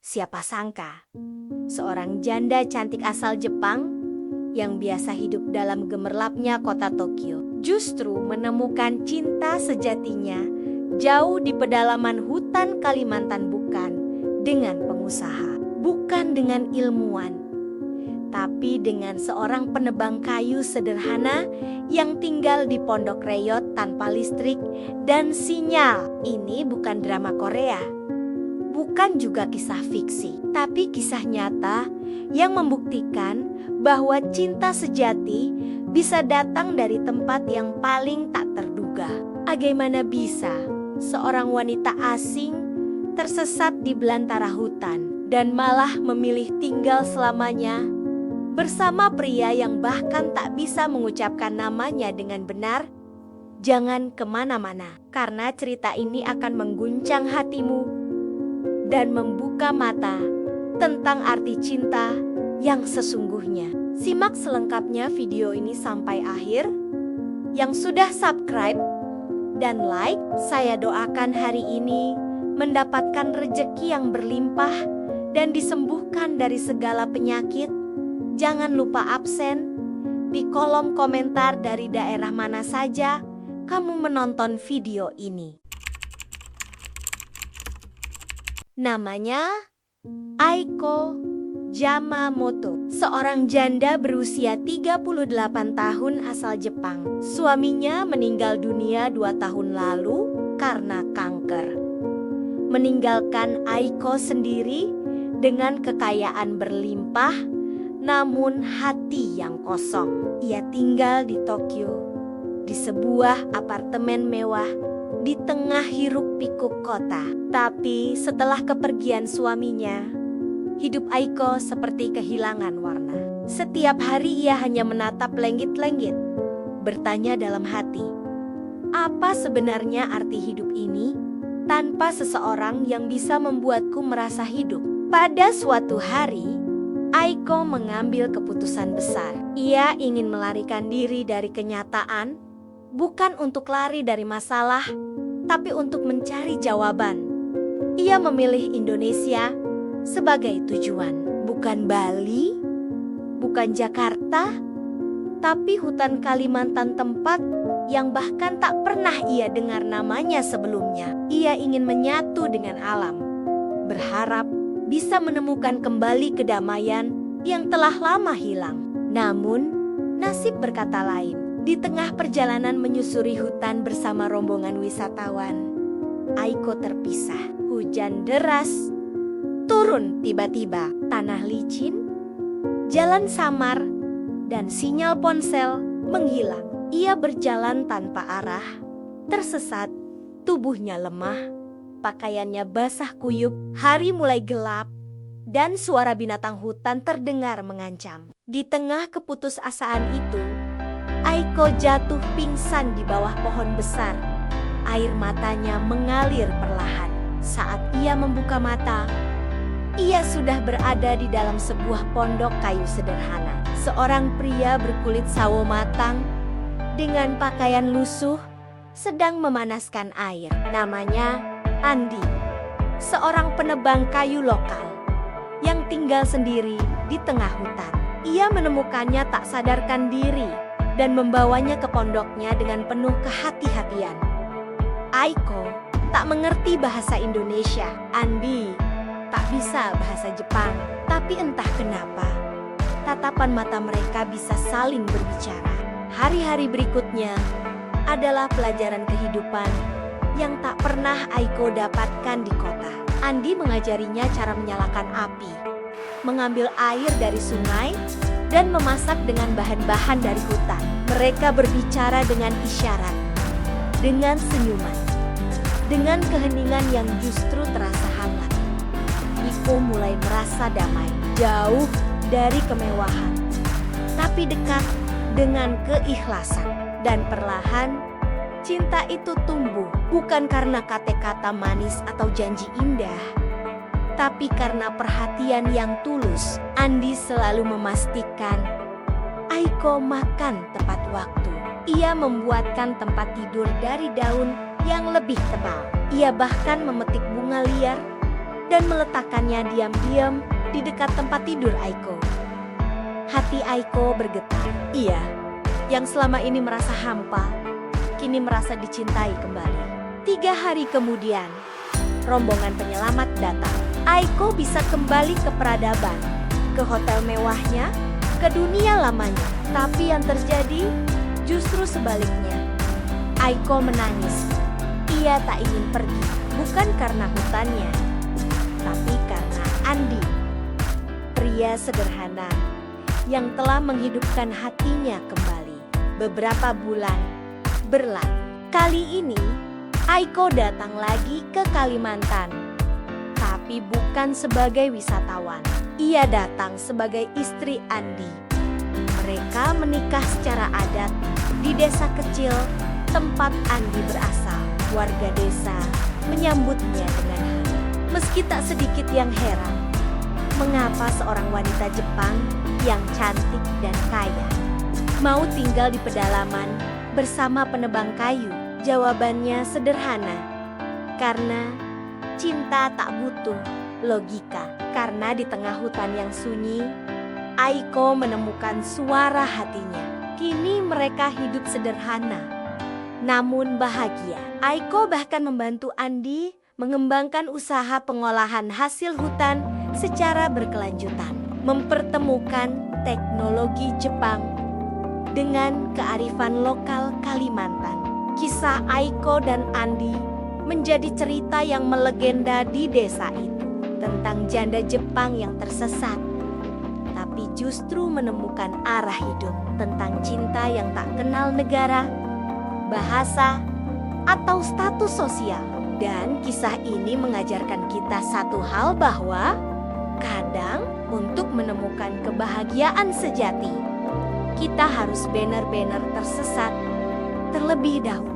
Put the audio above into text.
Siapa sangka, seorang janda cantik asal Jepang yang biasa hidup dalam gemerlapnya kota Tokyo justru menemukan cinta sejatinya jauh di pedalaman hutan Kalimantan, bukan dengan pengusaha, bukan dengan ilmuwan, tapi dengan seorang penebang kayu sederhana yang tinggal di pondok reyot tanpa listrik dan sinyal. Ini bukan drama Korea, bukan juga kisah fiksi, tapi kisah nyata yang membuktikan bahwa cinta sejati bisa datang dari tempat yang paling tak terduga. Bagaimana bisa seorang wanita asing tersesat di belantara hutan dan malah memilih tinggal selamanya bersama pria yang bahkan tak bisa mengucapkan namanya dengan benar? Jangan kemana-mana, karena cerita ini akan mengguncang hatimu dan membuka mata tentang arti cinta yang sesungguhnya. Simak selengkapnya video ini sampai akhir. Yang sudah subscribe dan like, saya doakan hari ini mendapatkan rejeki yang berlimpah dan disembuhkan dari segala penyakit. Jangan lupa absen di kolom komentar dari daerah mana saja kamu menonton video ini. Namanya Aiko Yamamoto, seorang janda berusia 38 tahun asal Jepang. Suaminya meninggal dunia 2 tahun lalu karena kanker, meninggalkan Aiko sendiri dengan kekayaan berlimpah namun hati yang kosong. Ia tinggal di Tokyo, di sebuah apartemen mewah di tengah hiruk-pikuk kota. Tapi setelah kepergian suaminya, hidup Aiko seperti kehilangan warna. Setiap hari ia hanya menatap langit-langit, bertanya dalam hati, apa sebenarnya arti hidup ini tanpa seseorang yang bisa membuatku merasa hidup? Pada suatu hari, Aiko mengambil keputusan besar. Ia ingin melarikan diri dari kenyataan, bukan untuk lari dari masalah, tapi untuk mencari jawaban. Ia memilih Indonesia sebagai tujuan, bukan Bali, bukan Jakarta, tapi hutan Kalimantan, tempat yang bahkan tak pernah ia dengar namanya sebelumnya. Ia ingin menyatu dengan alam, berharap bisa menemukan kembali kedamaian yang telah lama hilang. Namun, nasib berkata lain. Di tengah perjalanan menyusuri hutan bersama rombongan wisatawan, Aiko terpisah. Hujan deras turun tiba-tiba, tanah licin, jalan samar, dan sinyal ponsel menghilang. Ia berjalan tanpa arah, tersesat, tubuhnya lemah, pakaiannya basah kuyup. Hari mulai gelap dan suara binatang hutan terdengar mengancam. Di tengah keputusasaan itu, Aiko jatuh pingsan di bawah pohon besar. Air matanya mengalir perlahan. Saat ia membuka mata, ia sudah berada di dalam sebuah pondok kayu sederhana. Seorang pria berkulit sawo matang dengan pakaian lusuh sedang memanaskan air. Namanya Andi, seorang penebang kayu lokal yang tinggal sendiri di tengah hutan. Ia menemukannya tak sadarkan diri dan membawanya ke pondoknya dengan penuh kehati-hatian. Aiko tak mengerti bahasa Indonesia. Andi tak bisa bahasa Jepang. Tapi entah kenapa, tatapan mata mereka bisa saling berbicara. Hari-hari berikutnya adalah pelajaran kehidupan yang tak pernah Aiko dapatkan di kota. Andi mengajarinya cara menyalakan api, mengambil air dari sungai, dan memasak dengan bahan-bahan dari hutan. Mereka berbicara dengan isyarat, dengan senyuman, dengan keheningan yang justru terasa hangat. Aiko mulai merasa damai, jauh dari kemewahan, tapi dekat dengan keikhlasan. Dan perlahan, cinta itu tumbuh, bukan karena kata-kata manis atau janji indah, tapi karena perhatian yang tulus. Andi selalu memastikan Aiko makan tepat waktu. Ia membuatkan tempat tidur dari daun yang lebih tebal. Ia bahkan memetik bunga liar dan meletakkannya diam-diam di dekat tempat tidur Aiko. Hati Aiko bergetar. Ia, yang selama ini merasa hampa, kini merasa dicintai kembali. 3 hari kemudian, rombongan penyelamat datang. Aiko bisa kembali ke peradaban, ke hotel mewahnya, ke dunia lamanya. Tapi yang terjadi justru sebaliknya. Aiko menangis. Ia tak ingin pergi, bukan karena hutannya, tapi karena Andi, pria sederhana yang telah menghidupkan hatinya kembali. Beberapa bulan berlalu. Kali ini, Aiko datang lagi ke Kalimantan, tapi bukan sebagai wisatawan. Ia datang sebagai istri Andi. Mereka menikah secara adat di desa kecil tempat Andi berasal. Warga desa menyambutnya dengan hangat. Meski tak sedikit yang heran, mengapa seorang wanita Jepang yang cantik dan kaya mau tinggal di pedalaman bersama penebang kayu? Jawabannya sederhana, karena cinta tak butuh logika. Karena di tengah hutan yang sunyi, Aiko menemukan suara hatinya. Kini mereka hidup sederhana, namun bahagia. Aiko bahkan membantu Andi mengembangkan usaha pengolahan hasil hutan secara berkelanjutan, mempertemukan teknologi Jepang dengan kearifan lokal Kalimantan. Kisah Aiko dan Andi menjadi cerita yang melegenda di desa itu, tentang janda Jepang yang tersesat, tapi justru menemukan arah hidup, tentang cinta yang tak kenal negara, bahasa, atau status sosial. Dan kisah ini mengajarkan kita satu hal, bahwa kadang untuk menemukan kebahagiaan sejati, kita harus benar-benar tersesat terlebih dahulu.